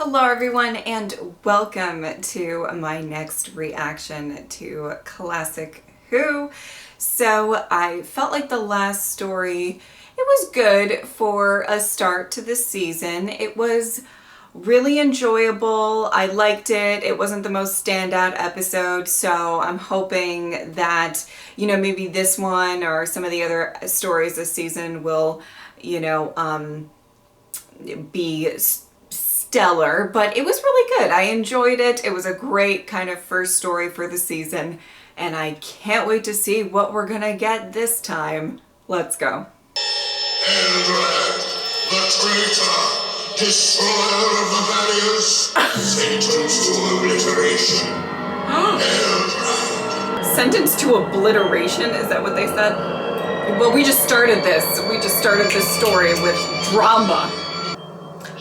Hello everyone and welcome to my next reaction to Classic Who. So I felt like the last story, it was good for a start to this season. It was really enjoyable. I liked it. It wasn't the most standout episode, so I'm hoping that, maybe this one or some of the other stories this season will, be stellar, but it was really good. I enjoyed it. It was a great kind of first story for the season, and I can't wait to see what we're gonna get this time. Let's go. Eldred, the traitor, destroyer of the barriers, sentenced to obliteration. Eldred. Sentenced to obliteration? Is that what they said? Well, we just started this. We just started this story with drama.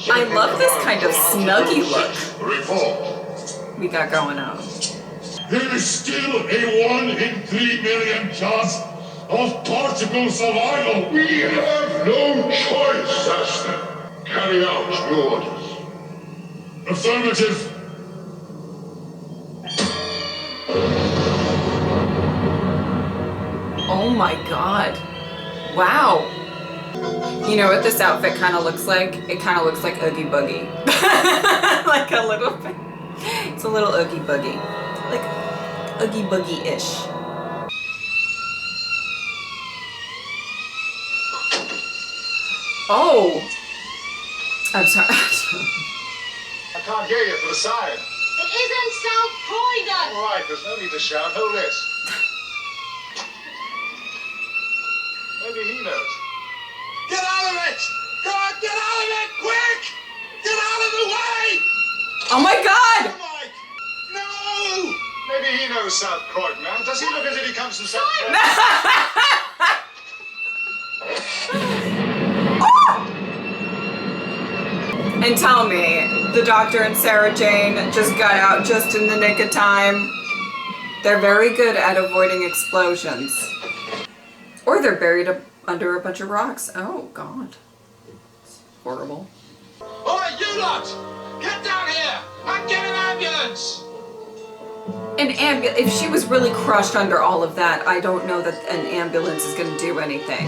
I love this kind of snuggy look Report. we got going on. There is still a 1 in 3 million chance of particle survival. We have no choice, Master. Carry out your orders. Affirmative. Oh my god. Wow. You know what this outfit kind of looks like? It kind of looks like Oogie Boogie. Like a little bit. It's a little Oogie Boogie. Like Oogie Boogie-ish. Oh! I'm sorry. I can't hear you for the siren. It isn't South Croydon! All right, there's no need to shout. Hold this. Maybe he knows. Get out of it! God, get out of it! Quick! Get out of the way! Oh my god! Mike! No! Maybe he knows South Croydon, man. Does he look as if he comes from South Croydon? And tell me, the Doctor and Sarah Jane just got out just in the nick of time. They're very good at avoiding explosions. Or they're buried under a bunch of rocks. Oh, God. It's horrible. All right, you lot! Get down here and get an ambulance! If she was really crushed under all of that, I don't know that an ambulance is going to do anything.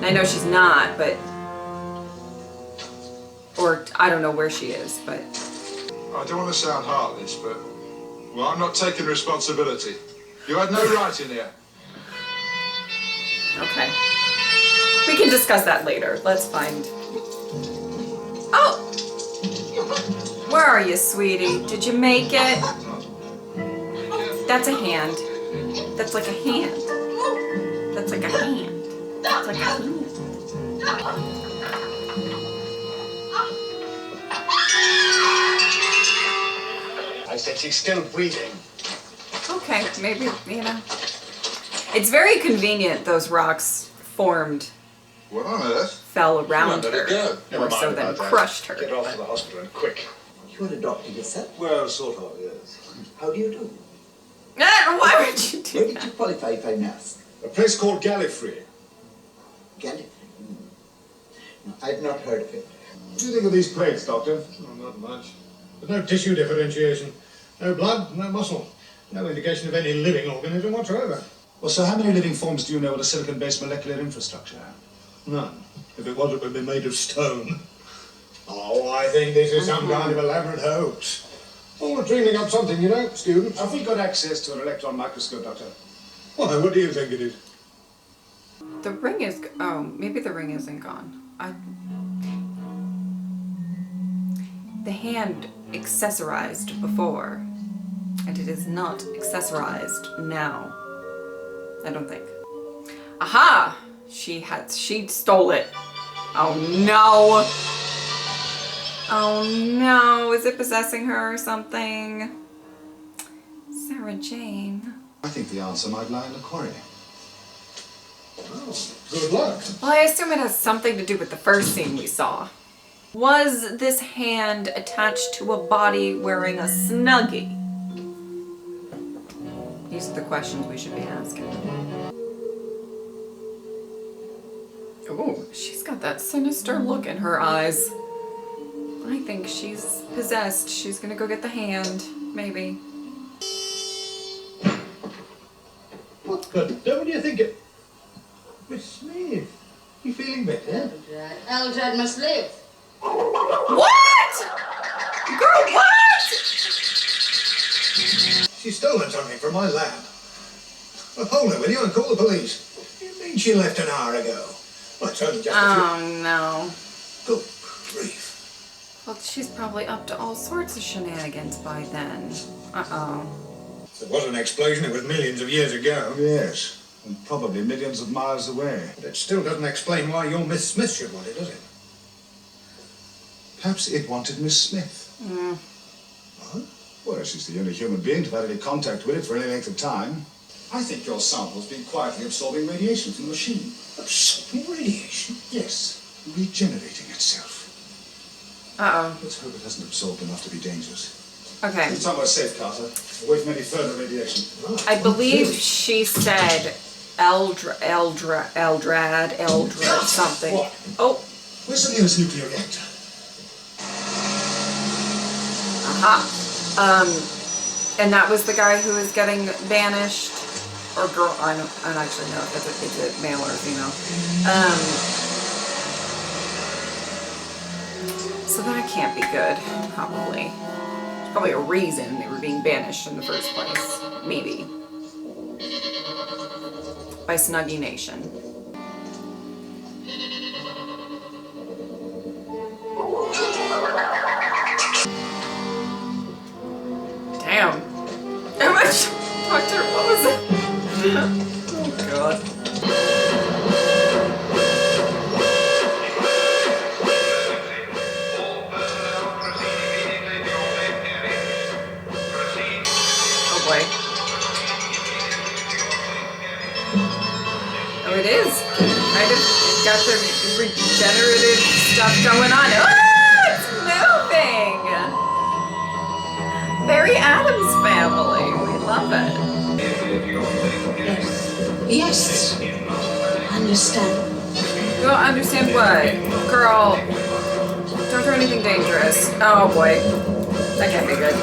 I know she's not, but... Or, I don't know where she is, but... I don't want to sound heartless, but... Well, I'm not taking responsibility. You had no right in here. Okay. We can discuss that later. Let's find... Oh! Where are you, sweetie? Did you make it? That's a hand. That's like a hand. That's like a hand. That's like a hand. I said she's still breathing. Okay, maybe, It's very convenient those rocks formed, What on earth? fell around Let her, it go. Never or so mind then about that. crushed her. Get off to the hospital and quick. You're a doctor yourself. Well, sort of, yes. How do you do? Why would you Where do did that? you qualify, if I may ask? A place called Gallifrey. Gallifrey? No, I've not heard of it. What do you think of these plates, Doctor? Oh, not much. There's no tissue differentiation. No blood, no muscle. No indication of any living organism whatsoever. Well, so how many living forms do you know with a silicon-based molecular infrastructure have? None. If it was, it would be made of stone. Oh, I think this is some kind of elaborate hoax. Oh, we're dreaming up something, students. Have we got access to an electron microscope, Doctor? Why, what do you think it is? The ring is... Oh, maybe the ring isn't gone. The hand accessorized before, and it is not accessorized now. I don't think. Aha! She stole it. Oh no! Oh no, is it possessing her or something? Sarah Jane. I think the answer might lie in the quarry. Oh, good luck. Well, I assume it has something to do with the first scene we saw. Was this hand attached to a body wearing a Snuggie? These are the questions we should be asking. Oh, she's got that sinister look in her eyes. I think she's possessed. She's gonna go get the hand, maybe. What the devil do you think it? Miss Smith, you feeling better? Eldrad must live. What? Girl, what? She's stolen something from my lab. Well, hold her, will you, and call the police. You mean she left an hour ago? Well, it's only just a Oh no. few... Good grief. Well, she's probably up to all sorts of shenanigans by then. Uh-oh. If there was an explosion, it was millions of years ago. Yes, and probably millions of miles away. But it still doesn't explain why your Miss Smith should want it, does it? Perhaps it wanted Miss Smith. What? Well, she's the only human being to have had any contact with it for any length of time. I think your sample's been quietly absorbing radiation from the machine. Absorbing radiation? Yes, regenerating itself. Uh-oh. Let's hope it hasn't absorbed enough to be dangerous. Okay. It's somewhere safe, Carter. Away from any further radiation. I believe she said Eldrad, something. What? Oh, Where's the nearest nuclear reactor? and that was the guy who was getting banished, or girl. I don't actually know if it's a male or a female. So that can't be good. Probably. There's probably a reason they were being banished in the first place. Maybe. By Snuggie Nation. Damn. How much? Doctor, what was it? Oh, God. Oh, boy. Oh, it is. Kind of got the regenerative stuff going on. Oh, it's moving! Very Addams Family. We love it. Yes. Understand. You don't understand what? Girl, don't do anything dangerous. Oh boy. That can't be good.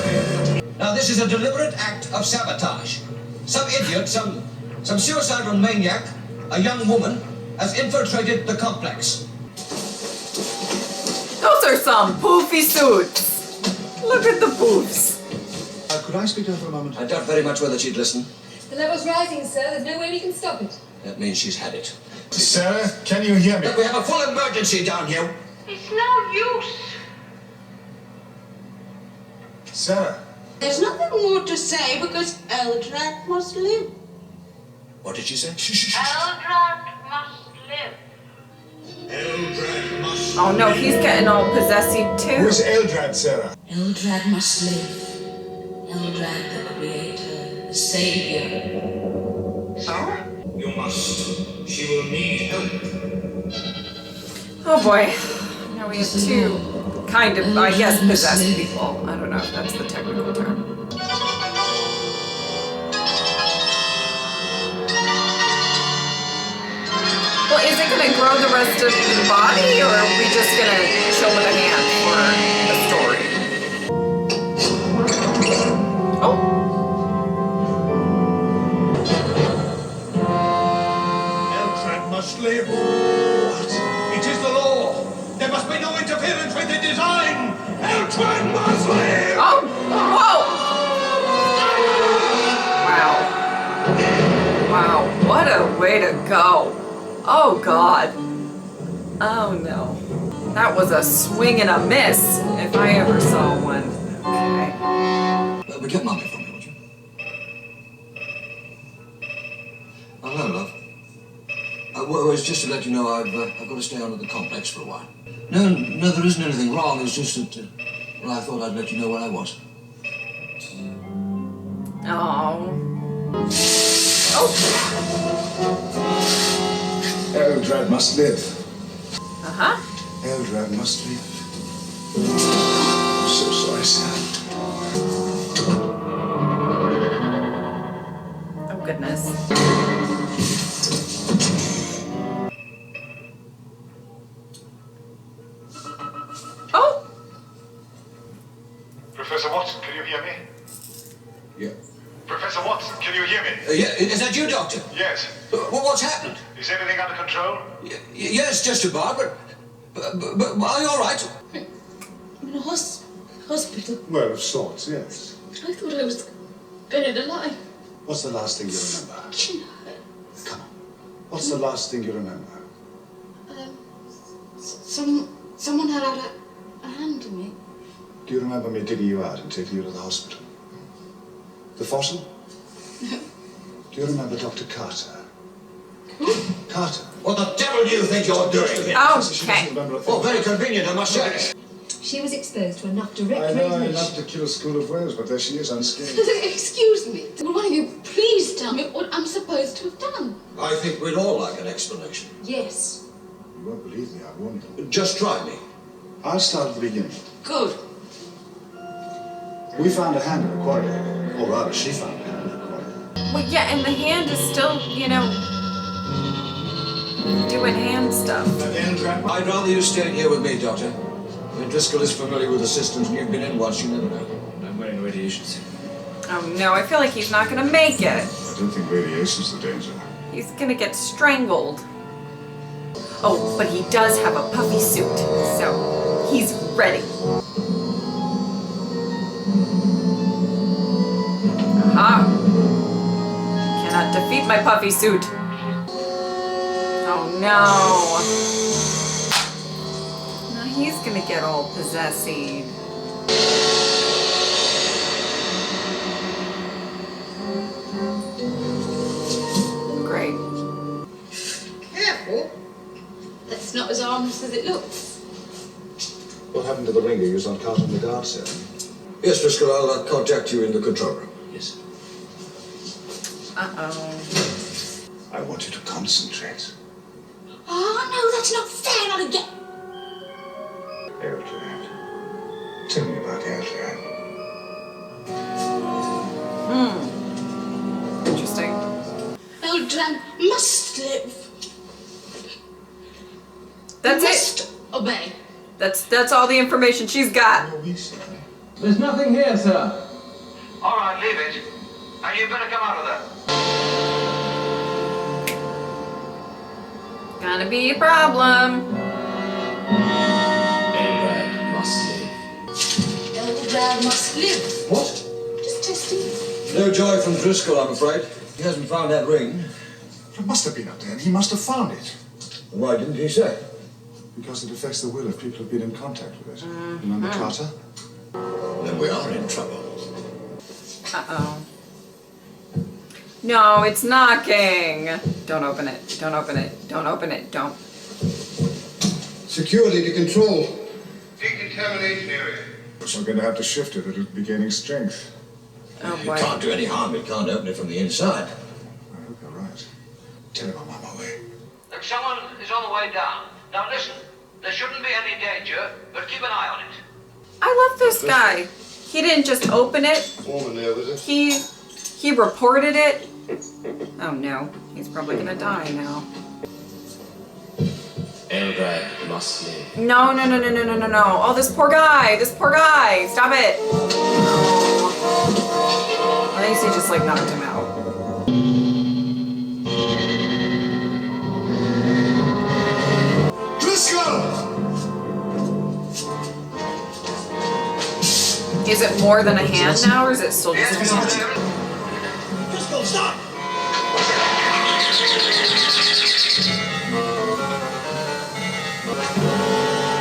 Now this is a deliberate act of sabotage. Some idiot, some suicidal maniac, a young woman, has infiltrated the complex. Those are some poofy suits. Look at the poofs. Could I speak to her for a moment? I doubt very much whether she'd listen. The level's rising, sir. There's no way we can stop it. That means she's had it. Sarah, can you hear me? Look, we have a full emergency down here. It's no use. Sarah. There's nothing more to say because Eldrad must live. What did she say? Eldrad must live. Eldrad must... Oh no, he's getting all possessive too. Who's Eldrad, Sarah? Eldrad must live. Eldrad, the creator, the savior. Oh? You must. She will need help. Oh boy. Now we have two kind of, I guess, possessed people. I don't know if that's the technical term. Well, is it gonna grow the rest of the body, or are we just gonna chill with a hand for a story? Oh! Eldrad must live. What? It is the law. There must be no interference with the design. Eldrad must live. Oh! Whoa! Wow. Wow, what a way to go. Oh God. Oh no. That was a swing and a miss, if I ever saw one. Okay. But get Mummy from me, would you? Oh, no, love. Well, it's just to let you know I've got to stay on at the complex for a while. No, there isn't anything wrong. It's just that, well, I thought I'd let you know where I was. Oh. Oh. Eldrad must live. Uh-huh. Eldrad must live. I'm so sorry, sir. Oh goodness. Oh! Professor Watson, can you hear me? Yeah. Professor Watson, can you hear me? Yeah, is that you, Doctor? Yes. Well, what's happened? Is everything under control? Yes, just about, but are you all right? I'm in a hospital. Well, of sorts, yes. I thought I was buried alive. What's the last thing you remember? Chin hurts. Come on. What's the last thing you remember? Someone had out a hand to me. Do you remember me digging you out and taking you to the hospital? The fossil? No. Do you remember Dr. Carter? Carter? What the devil do you think you're doing here? She Okay. doesn't remember a thing. Oh, very convenient, I must say. She was exposed to enough direct I know, I radiation. love to kill a school of whales, but there she is unscathed. Excuse me. Will one of you please tell me what I'm supposed to have done? I think we'd all like an explanation. Yes. You won't believe me, I warn you. Just try me. I'll start at the beginning. Good. We found a hand in the quarry. Or rather, she found a hand in the quarry. Well, yeah, and the hand is still, you know, doing hand stuff. I'd rather you stayed here with me, Doctor. When Driscoll is familiar with the systems and you've been in once, you never know. I'm wearing radiation suit. Oh no, I feel like he's not gonna make it. I don't think radiation's the danger. He's gonna get strangled. Oh, but he does have a puffy suit, so he's ready. Aha! Cannot defeat my puffy suit. Oh no. Now he's gonna get all possessed. Great. Careful. That's not as harmless as it looks. What happened to the ring you used on Carter in the guard cell? Yes, Driscoll, I'll contact you in the control room. Yes. Uh-oh. I want you to concentrate. Oh, no, that's not fair. Not again. Eldred. Tell me about Eldred. Interesting. Eldrad must live. That's must it. Obey. That's all the information she's got. There's nothing here, sir. All right, leave it. And you better come out of there. Gonna be a problem. Eldrad must live. Eldrad must live. What? Just testing. No joy from Driscoll, I'm afraid. He hasn't found that ring. It must have been up there, and he must have found it. Why didn't he say? Because it affects the will of people who've been in contact with it. Remember Carter? Then we are in trouble. Uh-oh. No, it's knocking. Don't open it. Don't open it. Don't open it. Don't. Security to control. Decontamination area. So we're going to have to shift it. It'll be gaining strength. Oh It boy. can't do any harm. It can't open it from the inside. I hope you're right. Tell him I'm on my way. Look, someone is on the way down. Now listen, there shouldn't be any danger, but keep an eye on it. I love this guy. He didn't just open it. Woman there, was it? He reported it. Oh no, he's probably gonna die now. Eldrad must live. No, no, no, no, no, no, no, no. Oh, this poor guy. This poor guy. Stop it. Oh. At least he just like knocked him out. Is it more than a hand now, or is it still just a hand? Driscoll, stop!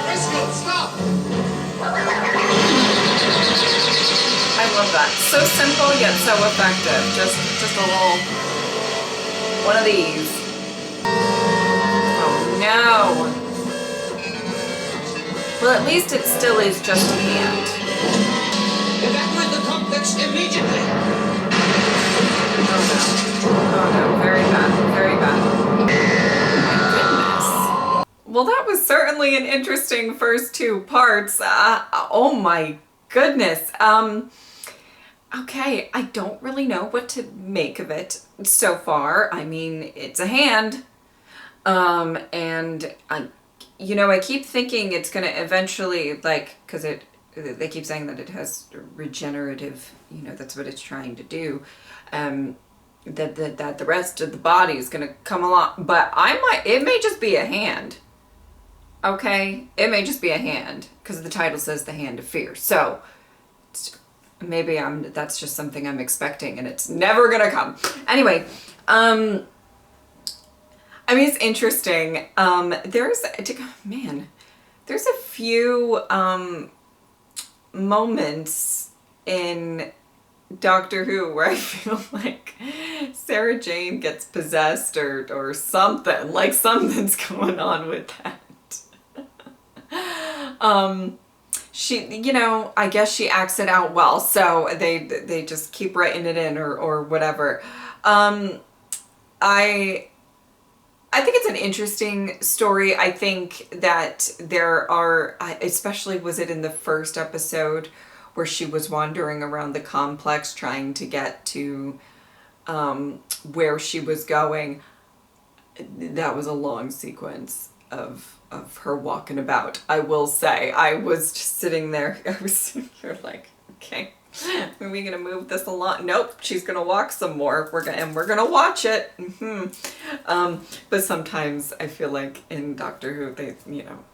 Driscoll, stop! I love that. So simple yet so effective. Just a little one of these. Oh no. Well, at least it still is just a hand. Evacuate the complex immediately! Oh no, very bad, very bad. Oh my goodness. Well, that was certainly an interesting first two parts. Oh my goodness. Okay, I don't really know what to make of it so far. I mean, it's a hand. And I keep thinking it's gonna eventually, like, because it they keep saying that it has regenerative, that's what it's trying to do. That the rest of the body is going to come along, but it may just be a hand. Okay, it may just be a hand because the title says the hand of fear. So maybe that's just something I'm expecting and it's never gonna come. Anyway, it's interesting. There's a few moments in Doctor Who where I feel like Sarah Jane gets possessed or something, like something's going on with that. She, I guess she acts it out well, so they just keep writing it in or whatever. I think it's an interesting story. I think that there are, especially was it in the first episode where she was wandering around the complex trying to get to where she was going. That was a long sequence of her walking about. I will say, I was just sitting there, I was sitting here like, okay, are we gonna move this along? Nope, she's gonna walk some more. We're gonna watch it. But sometimes I feel like in Doctor Who,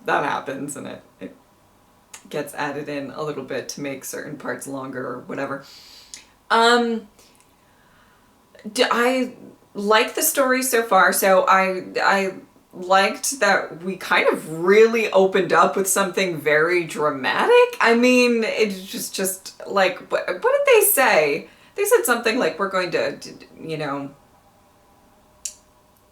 that happens and it gets added in a little bit to make certain parts longer or whatever. I like the story so far, so I liked that we kind of really opened up with something very dramatic. It's just like, what did they say? They said something like, we're going to,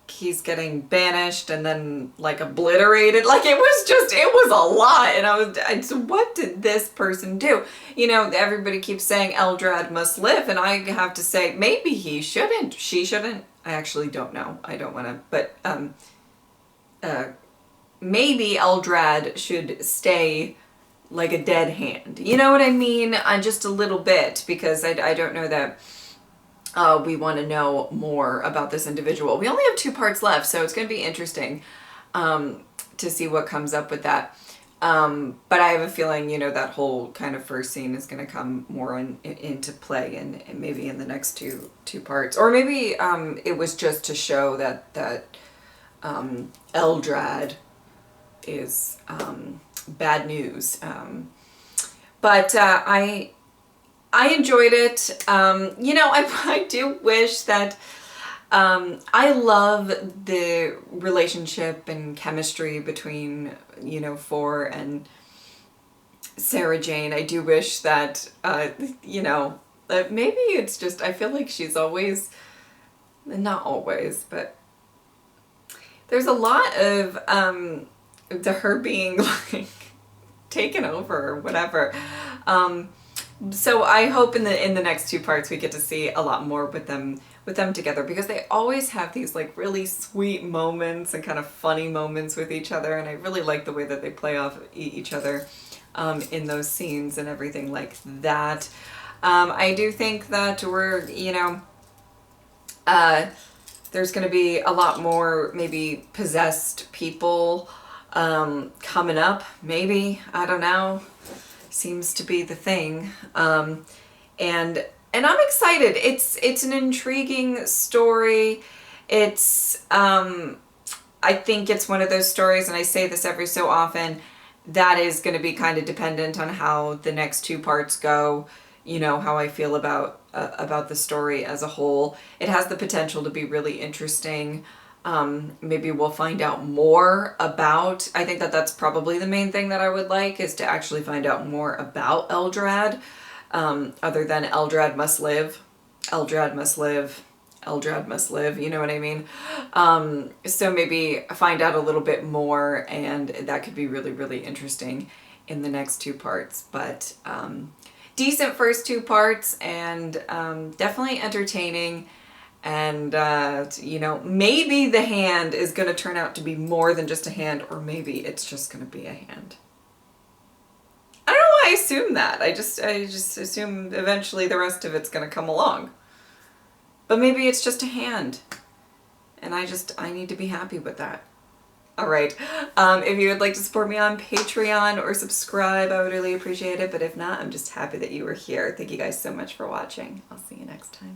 he's getting banished and then like obliterated. Like it was a lot. And so what did this person do? Everybody keeps saying Eldrad must live. And I have to say, maybe he shouldn't, she shouldn't. I actually don't know. I don't want to, but, maybe Eldrad should stay like a dead hand. You know what I mean? Just a little bit, because I don't know that we want to know more about this individual. We only have 2 parts left, so it's going to be interesting to see what comes up with that. But I have a feeling, that whole kind of first scene is going to come more into play and maybe in the next two parts. Or maybe it was just to show that Eldrad is bad news. But I enjoyed it. I do wish that I love the relationship and chemistry between, 4 and Sarah Jane. I do wish that, that maybe it's just, I feel like she's always, not always, but there's a lot of her being like taken over or whatever. So I hope in the next 2 parts we get to see a lot more with them together, because they always have these like really sweet moments and kind of funny moments with each other, and I really like the way that they play off each other in those scenes and everything like that. I do think that we're, there's going to be a lot more maybe possessed people coming up, maybe, I don't know, seems to be the thing. And I'm excited. It's an intriguing story. It's I think it's one of those stories, and I say this every so often, that is going to be kind of dependent on how the next 2 parts go. How I feel about the story as a whole. It has the potential to be really interesting. Maybe we'll find out more about, I think that's probably the main thing that I would like, is to actually find out more about Eldrad, other than Eldrad must live, Eldrad must live, Eldrad must live, you know what I mean? So maybe find out a little bit more, and that could be really, really interesting in the next 2 parts. But decent first 2 parts, and definitely entertaining. And, maybe the hand is going to turn out to be more than just a hand, or maybe it's just going to be a hand. I don't know why I assume that. I just assume eventually the rest of it's going to come along. But maybe it's just a hand. And I need to be happy with that. All right. If you would like to support me on Patreon or subscribe, I would really appreciate it. But if not, I'm just happy that you were here. Thank you guys so much for watching. I'll see you next time.